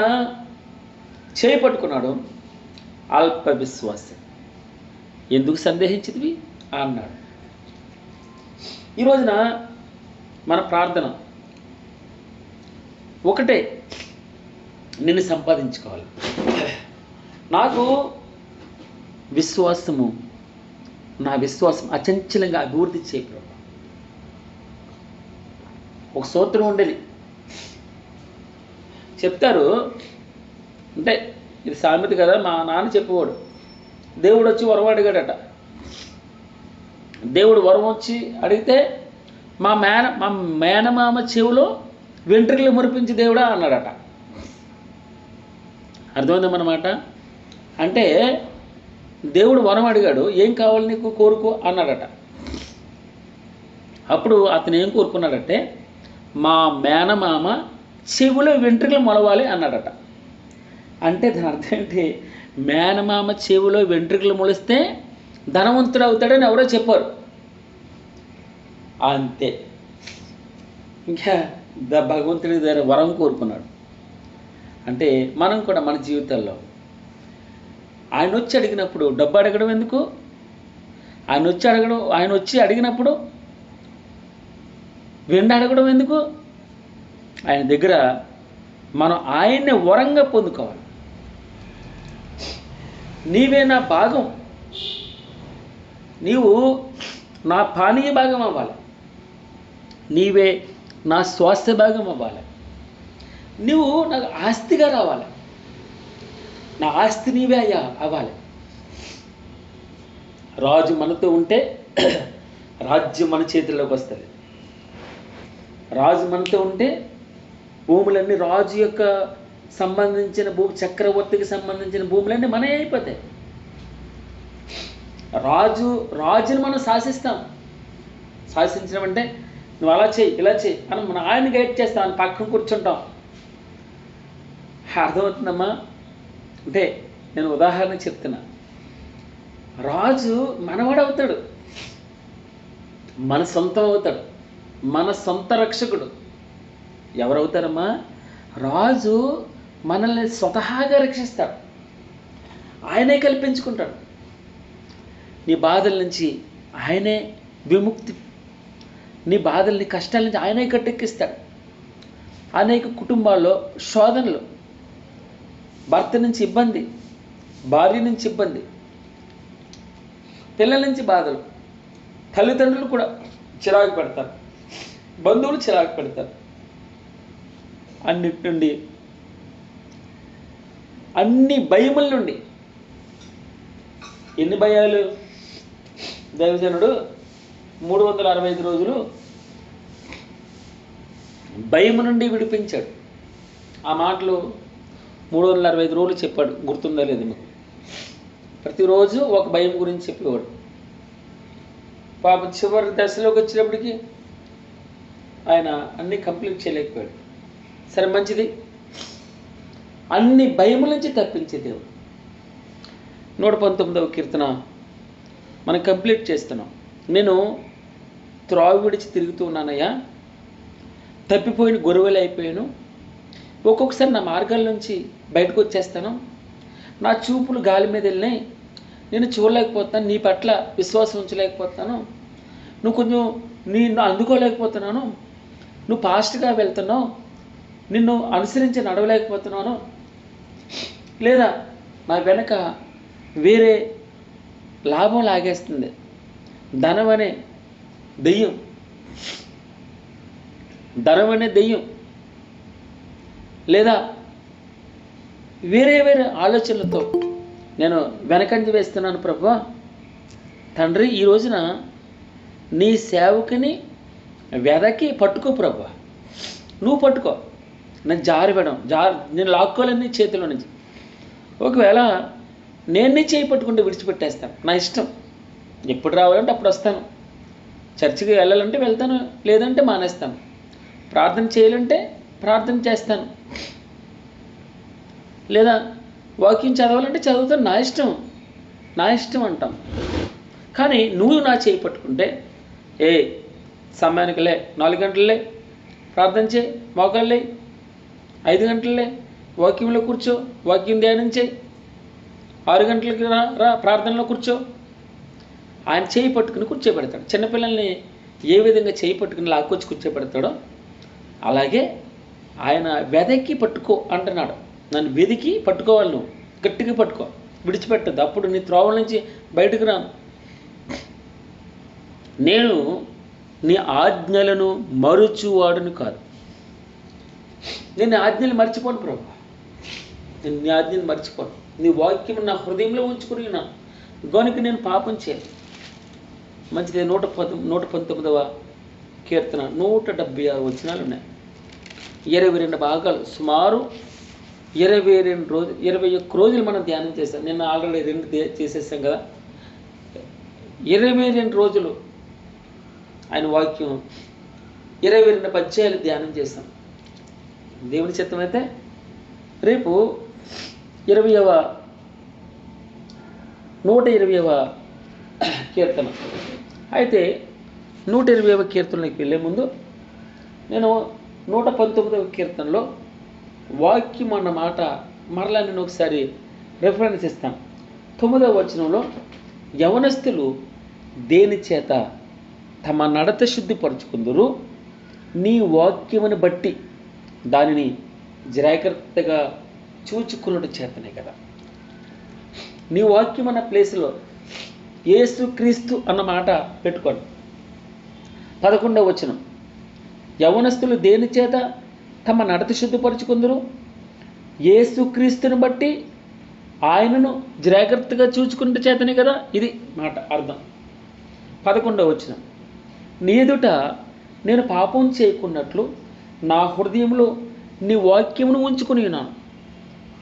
చేయి పట్టుకున్నాడు. అల్ప విశ్వాసం, ఎందుకు సందేహించితివి అన్నాడు. ఈ రోజున మన ప్రార్థన ఒకటే, నిన్ను సంపాదించుకోవాలి. నాకు విశ్వాసము, నా విశ్వాసం అచంచలంగా అభివృద్ధి చేయకూడదు. ఒక సూత్రం ఉండేది, చెప్తారు. అంటే ఇది సామెత కదా, మా నాన్న చెప్పేవాడు. దేవుడు వచ్చి వరం అడిగాడట. దేవుడు వరం వచ్చి అడిగితే మా మేనమామ చెవులో వెంట్రుకలు మురిపించి దేవుడా అన్నాడట. అర్థమైందన్నమాట. అంటే దేవుడు వరం అడిగాడు, ఏం కావాలి నీకు కోరుకో అన్నాడట. అప్పుడు అతను ఏం కోరుకున్నాడంటే, మా మేనమామ చెవులో వెంట్రుకలు మొలవాలి అన్నాడట. అంటే దాని అర్థం ఏంటి? మేనమామ చెవులో వెంట్రుకలు మొలిస్తే ధనవంతుడు అవుతాడని ఎవరో చెప్పారు. అంతే. ఇంకా భగవంతుడి దగ్గర వరం కోరుకున్నాడు. అంటే మనం కూడా మన జీవితాల్లో ఆయన వచ్చి అడిగినప్పుడు డబ్బు అడగడం ఎందుకు? ఆయన వచ్చి అడిగినప్పుడు వెండి అడగడం ఎందుకు? ఆయన దగ్గర మనం ఆయన్ని వరంగా పొందుకోవాలి. నీవే నా భాగం, నీవు నా పానీయ భాగం అవ్వాలి, నీవే నా స్వాస్థ్య భాగం అవ్వాలి, నువ్వు నాకు ఆస్తిగా రావాలి, నా ఆస్తి నీవే అయ్యా అవ్వాలి. రాజు మనతో ఉంటే రాజ్యం మన చేతుల్లోకి వస్తుంది. రాజు మనతో ఉంటే భూములన్నీ రాజు యొక్క సంబంధించిన చక్రవర్తికి సంబంధించిన భూములన్నీ మనమే అయిపోతాయి. రాజుని మనం శాసిస్తాం. శాసించడం అంటే నువ్వు అలా చేయి ఇలా చేయి అని మనం ఆయన గైడ్ చేస్తాం, ఆయన పక్కన కూర్చుంటాం. అర్థమవుతుందమ్మా? అంటే నేను ఉదాహరణ చెప్తున్నా. రాజు మనవాడు అవుతాడు, మన సొంతం అవుతాడు, మన సొంత రక్షకుడు. ఎవరవుతారమ్మా? రాజు మనల్ని స్వతహాగా రక్షిస్తాడు, ఆయనే కల్పించుకుంటాడు. నీ బాధల నుంచి ఆయనే విముక్తి, నీ బాధల్ని కష్టాల నుంచి ఆయనే కట్టెక్కిస్తాడు. అనేక కుటుంబాల్లో శోధనలు, భర్త నుంచి ఇబ్బంది, భార్య నుంచి ఇబ్బంది, పిల్లల నుంచి బాధలు, తల్లిదండ్రులు కూడా చిరాకు పెడతారు, బంధువులు చిరాకు పెడతారు. అన్నిటి నుండి, అన్ని భయముల నుండి. ఎన్ని భయాలు? దైవజనుడు 365 రోజులు భయము నుండి విడిపించాడు. ఆ మాటలు 365 రోజులు చెప్పాడు, గుర్తుందా లేదు మీకు? ప్రతిరోజు ఒక భయం గురించి చెప్పేవాడు. పాప చివరి దశలోకి వచ్చినప్పటికీ ఆయన అన్నీ కంప్లీట్ చేయలేకపోయాడు. సరే, మంచిది. అన్ని భయముల నుంచి తప్పించే దేవుడు. 119వ కీర్తన మనం కంప్లీట్ చేస్తున్నాం. నేను త్రావి విడిచి తిరుగుతూ ఉన్నానయ్యా, తప్పిపోయిన గొర్రెలు అయిపోయాను. ఒక్కొక్కసారి నా మార్గాల నుంచి బయటకు వచ్చేస్తాను, నా చూపులు గాలి మీద వెళ్ళినాయి, నేను చూడలేకపోతాను, నీ పట్ల విశ్వాసం ఉంచలేకపోతాను, నువ్వు కొంచెం నిన్ను అందుకోలేకపోతున్నాను, నువ్వు ఫాస్ట్గా వెళ్తున్నావు, నిన్ను అనుసరించి నడవలేకపోతున్నాను, లేదా నా వెనక వేరే లాభం లాగేస్తుంది, ధనం అనే దెయ్యం, ధనం అనే దెయ్యం, లేదా వేరే వేరే ఆలోచనలతో నేను వెనకంజ వేస్తున్నాను. ప్రభువా తండ్రి, ఈ రోజున నీ సేవకుని వెదకి పట్టుకో ప్రభువా, నువ్వు పట్టుకో, నేను నేను లాక్కోలేని చేతిలో నుంచి. ఒకవేళ నేను చేయి పట్టుకుంటే విడిచిపెట్టేస్తాను, నా ఇష్టం. ఎప్పుడు రావాలంటే అప్పుడు వస్తాను, చర్చికి వెళ్ళాలంటే వెళ్తాను, లేదంటే మానేస్తాను, ప్రార్థన చేయాలంటే ప్రార్థన చేస్తాను, లేదా వాక్యం చదవాలంటే చదువుతాను, నా ఇష్టం అంటాం. కానీ నువ్వు నా చేయి పట్టుకుంటే, సమయానికిలే, 4 గంటలే ప్రార్థన చేయి, మోకాళ్ళే 5 గంటలే వాక్యంలో కూర్చో, వాక్యం ధ్యానం చేయి, 6 గంటలకి రా ప్రార్థనలో కూర్చో. ఆయన చేయి పట్టుకుని కూర్చోబెడతాడు. చిన్నపిల్లల్ని ఏ విధంగా చేయి పట్టుకుని లాక్కొచ్చి కూర్చోబెడతాడో అలాగే ఆయన వెదకి పట్టుకో అంటున్నాడు. నన్ను వెదికి పట్టుకోవాలి, నువ్వు గట్టిగా పట్టుకో, విడిచిపెట్టద్దు, అప్పుడు నీ త్రోవల నుంచి బయటకు రాను. నేను నీ ఆజ్ఞలను మరుచువాడును కాదు. నేను ఆజ్ఞలు మర్చిపోను ప్రభు, నేను నీ ఆజ్ఞలు మర్చిపోను. నీ వాక్యం నా హృదయంలో ఉంచుకుని ఉన్నాను, గనుక నేను పాపం చేయను. మంచిది. 119వ కీర్తన 176 వచనాలు ఉన్నాయి, 22 భాగాలు, సుమారు 21 రోజులు మనం ధ్యానం చేస్తాం. నిన్న ఆల్రెడీ 2 చేసేసాం కదా. 22 రోజులు ఆయన వాక్యం, 22 పద్యాలు ధ్యానం చేస్తాం. దేవుని చిత్తం అయితే రేపు 120వ కీర్తన. అయితే 120వ కీర్తనలోకి వెళ్ళే ముందు నేను 119వ కీర్తనలో వాక్యం అన్న మాట మరలా నేను ఒకసారి రెఫరెన్స్ ఇస్తాను. 9వ వచనంలో యవనస్తులు దేని చేత తమ నడత శుద్ధిపరుచుకుందరు, నీ వాక్యమును బట్టి దానిని జాగ్రత్తగా చూచుకున్నట్టు చేతనే కదా. నీ వాక్యం అన్న ప్లేస్లో యేసు క్రీస్తు అన్న మాట పెట్టుకోండి. 11వ వచనం, యవనస్తులు దేని చేత తమ నడత శుద్ధిపరుచుకుందరు, యేసు క్రీస్తుని బట్టి ఆయనను జాగ్రత్తగా చూచుకున్నట్టు చేతనే కదా. ఇది మాట అర్థం. 11వ వచనం, నీ ఎదుట నేను పాపం చేయకున్నట్లు నా హృదయంలో నీ వాక్యమును ఉంచుకుని ఉన్నాను.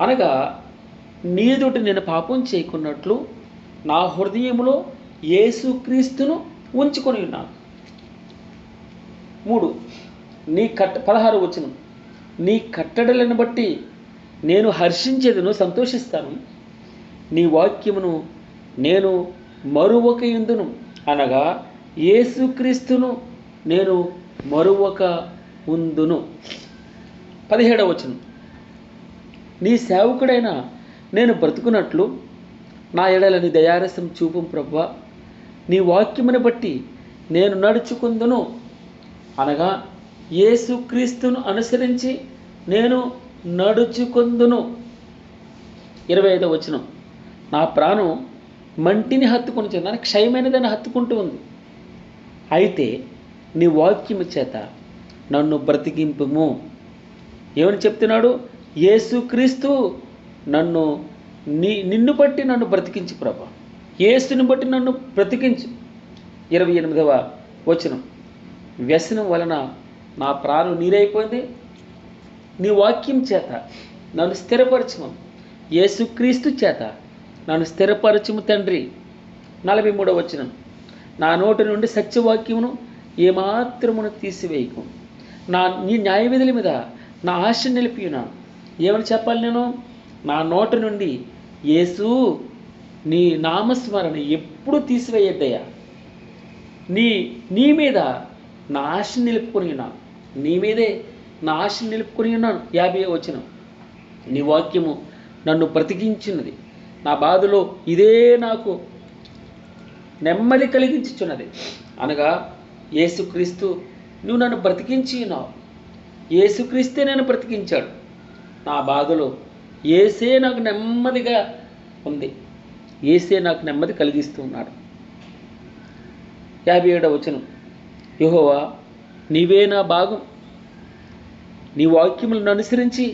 అనగా నీ ఎదుట నేను పాపం చేయకున్నట్లు నా హృదయంలో యేసు క్రీస్తును ఉంచుకొని ఉన్నాను. 3 16 వచనం, నీ కట్టడలను బట్టి నేను హర్షించేదను, సంతోషిస్తాను. నీ వాక్యమును నేను మరువక యుందును, అనగా యేసుక్రీస్తును నేను మరువక ఉందును. 17వ వచనం, నీ సేవకుడైన నేను బ్రతుకున్నట్లు నా ఎడల నీ దయారసం చూపు ప్రభువా. నీ వాక్యమును బట్టి నేను నడుచుకుందును, అనగా యేసుక్రీస్తును అనుసరించి నేను నడుచుకుందును. 25వ వచనం, నా ప్రాణం మంటిని హత్తుకొని చెందాను, క్షయమైన దాన్ని హత్తుకుంటూ ఉంది. అయితే నీ వాక్యము చేత నన్ను బ్రతికింపుము. ఏమని చెప్తున్నాడు? యేసుక్రీస్తు నిన్ను బట్టి నన్ను బ్రతికించు ప్రభా, యేసుని బట్టి నన్ను బ్రతికించు. 28వ వచనం, వ్యసనం వలన నా ప్రాణం నీరైపోయింది, నీ వాక్యం చేత నన్ను స్థిరపరచుము, యేసుక్రీస్తు చేత నన్ను స్థిరపరచుము తండ్రి. 43వ వచనం, నా నోటి నుండి సత్యవాక్యమును ఏమాత్రమును తీసివేయకు, నీ న్యాయవిధుల మీద నా ఆశ నిలిపియున్నాను. ఏమని చెప్పాలి నేను? నా నోటి నుండి యేసు నీ నామస్మరణ ఎప్పుడు తీసివేయద్దయ్యా. నీ మీద నా ఆశ నిలుపుకొని ఉన్నాను, నీ మీదే నా ఆశ నిలుపుకొని ఉన్నాను. 50వ వచనం, నీ వాక్యము నన్ను బ్రతికించినది, నా బాధలో ఇదే నాకు నెమ్మది కలిగించుచున్నది. అనగా యేసుక్రీస్తు నువ్వు నన్ను బ్రతికించి ఉన్నావు, యేసుక్రీస్తే నన్ను బ్రతికించాడు. నా బాధలో యేసే నాకు నెమ్మదిగా ఉంది, యేసే నాకు నెమ్మది కలిగిస్తూ ఉన్నాడు. 57వ వచనం, యెహోవా నీవే నా భాగం, నీ వాక్యములను అనుసరించి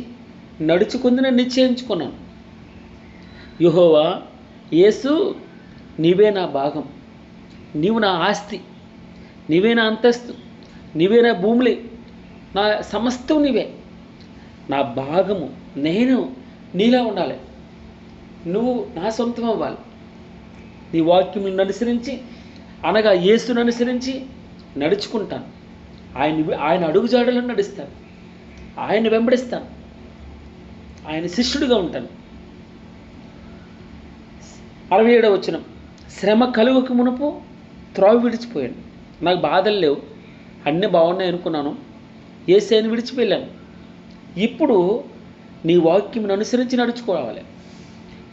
నడుచుకుందని నిశ్చయించుకున్నాను. యెహోవా యేసు నీవే నా భాగం, నీవు నా ఆస్తి, నీవే నా అంతస్తు, నీవే నా భూములే, నా సమస్తం నీవే, నా భాగము. నేను నీలా ఉండాలి, నువ్వు నా సొంతం అవ్వాలి. నీ వాక్యములను అనుసరించి, అనగా యేసును అనుసరించి నడుచుకుంటాను. ఆయన అడుగుజాడలను నడుస్తాను, ఆయన వెంబడిస్తాను, ఆయన శిష్యుడిగా ఉంటాను. 67వ వచనం, శ్రమ కలుగక మునుపు త్రోవ విడిచిపోయాను. నాకు బాధలు లేవు, అన్నీ బాగున్నాయి అనుకున్నాను, యేసుని విడిచిపోయాను. ఇప్పుడు నీ వాక్యమును అనుసరించి నడుచుకోవాలి.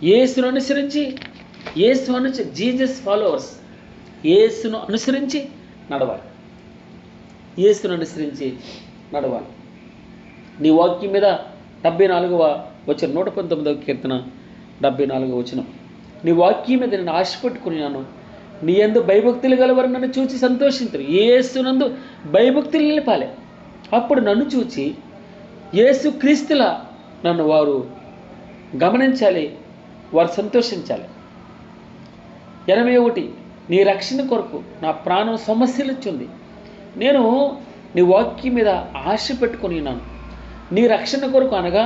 యేసును అనుసరించి, జీసస్ ఫాలోవర్స్ యేసును అనుసరించి నడవాలి, యేసును అనుసరించి నడవాలి. నీ వాక్యం మీద 74వ వచనం, 119వ కీర్తన 74వ వచనం, నీ వాక్యం మీద నేను ఆశపెట్టుకున్నాను, నీ యందు భయభక్తులు గలవారు నన్ను చూచి సంతోషించరు. యేసునందు భయభక్తులు నిలిపాలి, అప్పుడు నన్ను చూచి యేసుక్రీస్తులా నన్ను వారు గమనించాలి, వారు సంతోషించాలి. 81, నీ రక్షణ కొరకు నా ప్రాణం సమస్యలుచ్చుంది. నేను నీ వాక్యం మీద ఆశ పెట్టుకొని ఉన్నాను, నీ రక్షణ కొరకు, అనగా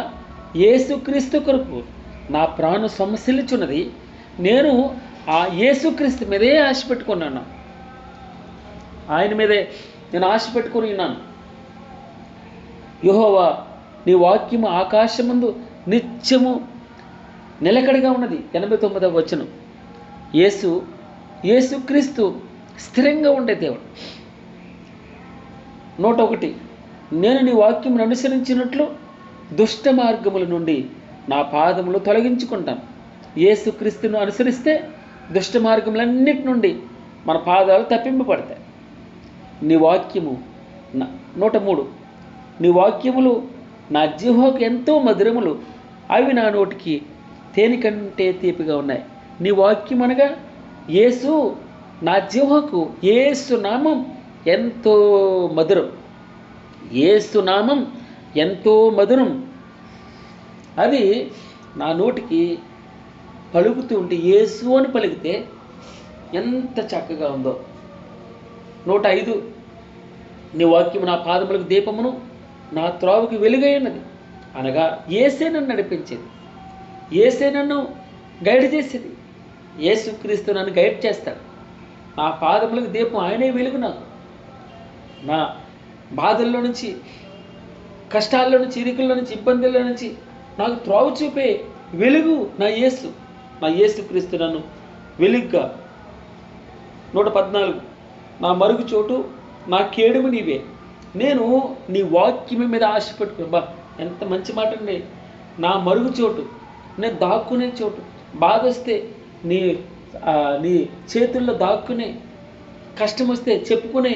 యేసుక్రీస్తు కొరకు నా ప్రాణం సమస్యలుచున్నది. నేను ఆ యేసుక్రీస్తు మీదే ఆశ పెట్టుకున్నాను, ఆయన మీదే నేను ఆశ పెట్టుకొని ఉన్నాను. యెహోవా నీ వాక్యము ఆకాశమందు నిత్యము నిలకడగా ఉన్నది. 89వ వచనం, యేసుక్రీస్తు స్థిరంగా ఉండే దేవుడు. 101, నేను నీ వాక్యమును అనుసరించినట్లు దుష్ట మార్గముల నుండి నా పాదములు తొలగించుకుంటాను. యేసుక్రీస్తును అనుసరిస్తే దుష్ట మార్గములన్నిటి నుండి మన పాదాలు తప్పింపబడతాయి. నీ వాక్యము 103, నీ వాక్యములు నా జిహ్వకు ఎంతో మధురములు, అవి నా నోటికి తేనె కంటే తీపిగా ఉన్నాయి. నీ వాక్యం అనగా యేసు, నా జిహ్వకు యేసు నామం ఎంతో మధురం, యేసు నామం ఎంతో మధురం. అది నా నోటికి పలుకుతూ ఉంటే, యేసు అని పలికితే ఎంత చక్కగా ఉందో. 105, నీ వాక్యము నా పాదములకు దీపమును, నా త్రోవకు వెలుగై ఉన్నది. అనగా యేసే నన్ను నడిపించేది, యేసే నన్ను గైడ్ చేసేది, యేసుక్రీస్తు నన్ను గైడ్ చేస్తాడు. నా పాదములకు దీపం, ఆయనే వెలుగు నాకు. బాధల్లో నుంచి, కష్టాల్లో నుంచి, ఇరుకుల్లో నుంచి, ఇబ్బందుల్లో నుంచి నాకు త్రోవ చూపే వెలుగు నా యేసు క్రీస్తు నన్ను వెలుగ్గా. 114 నా మరుగు చోటు, నా కేడుము నీవే. నేను నీ వాక్యం మీద ఆశ పెట్టుకున్నా. ఎంత మంచి మాట అండి. నా మరుగు చోటు, నేను దాక్కునే చోటు. బాధ వస్తే నీ చేతుల్లో దాక్కునే, కష్టం వస్తే చెప్పుకునే,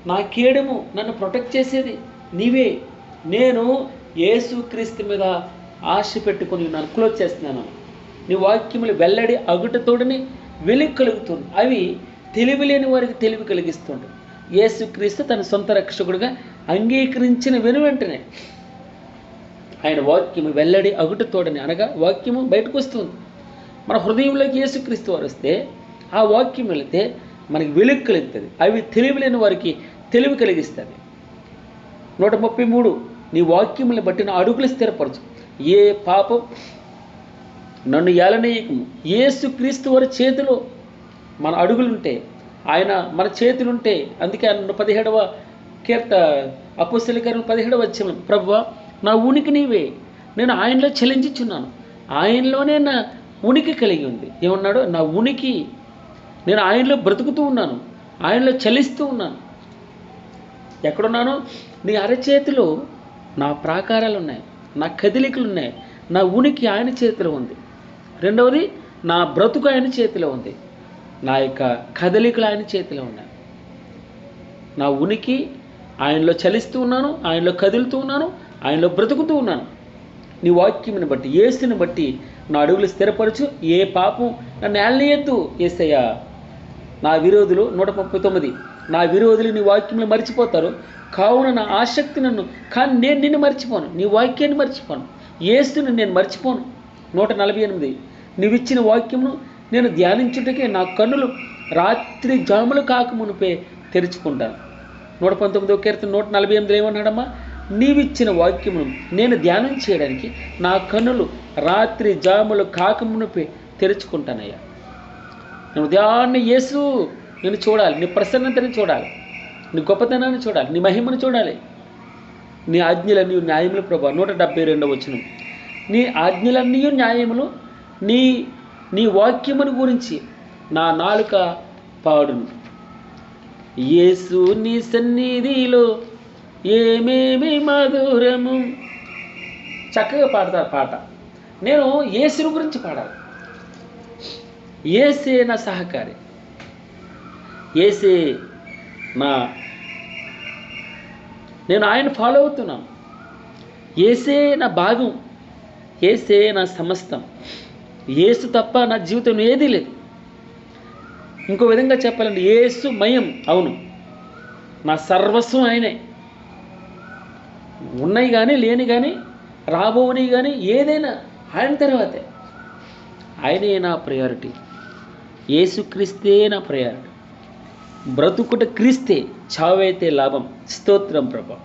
నా కేడము నన్ను ప్రొటెక్ట్ చేసేది నీవే. నేను యేసుక్రీస్తు మీద ఆశ పెట్టుకుని నన్ను క్లోజ్ చేస్తున్నాను. నీ వాక్యములు వెల్లడి అగుటతోడని వెలుగు కలుగుతుంది. అవి తెలివి లేని వారికి తెలివి కలిగిస్తుంది. యేసుక్రీస్తు తన సొంత రక్షకుడిగా అంగీకరించిన వెనువెంటనే ఆయన వాక్యము వెల్లడి అగుటతోడని, అనగా వాక్యము బయటకు వస్తుంది. మన హృదయంలోకి యేసుక్రీస్తు వారు వస్తే ఆ వాక్యం వెళితే మనకి వెలుగు కలుగుతుంది. అవి తెలివి లేని వారికి తెలివి కలిగిస్తుంది. 133 నీ వాక్యములను బట్టి నా అడుగులు స్థిరపరచు, ఏ పాపం నన్ను ఏలనీయకము. యేసుక్రీస్తు వారి చేతిలో మన అడుగులుంటే, ఆయన మన చేతులుంటే, అందుకే 17వ అపోస్తలుల కార్యం 17వ వచనం, ప్రభువా నా ఉనికి నీవే, నేను ఆయనలో చలించుచున్నాను, ఆయనలోనే నా ఉనికి కలిగి ఉంది. ఏమన్నాడు? నా ఉనికి, నేను ఆయనలో బ్రతుకుతూ ఉన్నాను, ఆయనలో చలిస్తూ ఉన్నాను. ఎక్కడున్నాను? నీ అరచేతిలో నా ప్రాకారాలు ఉన్నాయి, నా కదిలికలు ఉన్నాయి, నా ఉనికి ఆయన చేతిలో ఉంది. రెండవది, నా బ్రతుకు ఆయన చేతిలో ఉంది, నా యొక్క కదలికలు ఆయన చేతిలో ఉన్నాయి. నా ఉనికి ఆయనలో చలిస్తూ ఉన్నాను, ఆయనలో కదులుతూ ఉన్నాను, ఆయనలో బ్రతుకుతూ ఉన్నాను. నీ వాక్యముని బట్టి, యేసుని బట్టి నా అడుగులు స్థిరపరచు, ఏ పాపం నన్ను ఏలనీయొద్దు. యేసయ్యా నా విరోధులు 139 నా విరోధులు నీ వాక్యములు మర్చిపోతారు, కావున నా ఆసక్తి నన్ను, కానీ నేను నిన్ను మర్చిపోను, నీ వాక్యాన్ని మర్చిపోను, యేసుని నేను మర్చిపోను. 148 నీవిచ్చిన వాక్యమును నేను ధ్యానించుటకే నా కన్నులు రాత్రి జాములు కాకమునిపే తెరుచుకుంటాను. 119వ కీర్తన 148 ఏమన్నాడమ్మా? నీవిచ్చిన వాక్యమును నేను ధ్యానం చేయడానికి నా కన్నులు రాత్రి జాములు కాకమునిపే తెరుచుకుంటానయ్యా. నేను ఉదయాన్నే యేసు నేను చూడాలి, నీ ప్రసన్నతని చూడాలి, నీ గొప్పతనాన్ని చూడాలి, నీ మహిమను చూడాలి. నీ ఆజ్ఞలన్నీ న్యాయములు ప్రభా. 172వ వచనం, నీ ఆజ్ఞలన్నీ న్యాయములు, నీ వాక్యమును గురించి నా నాలుక పాడును. యేసు నీ సన్నిధిలో ఏమేమి మధురము. చక్కగా పాడతారు పాట. నేను యేసుని గురించి పాడాలి. యేసే నా సహకారి, యేసే నేను ఆయన ఫాలో అవుతున్నాను, యేసే నా భాగం, యేసే నా సమస్తం, యేసు తప్ప నా జీవితం ఏదీ లేదు. ఇంకో విధంగా చెప్పాలంటే యేసు మయం. అవును, నా సర్వస్వం ఆయనే. ఉన్నాయి కానీ లేని కానీ రాబోని కానీ ఏదైనా ఆయన తర్వాతే. ఆయనే నా ప్రయారిటీ, యేసుక్రీస్తే నా ప్రయారిటీ. బ్రతుకుట క్రీస్తే, చావైతే లాభం. స్తోత్రం ప్రభా.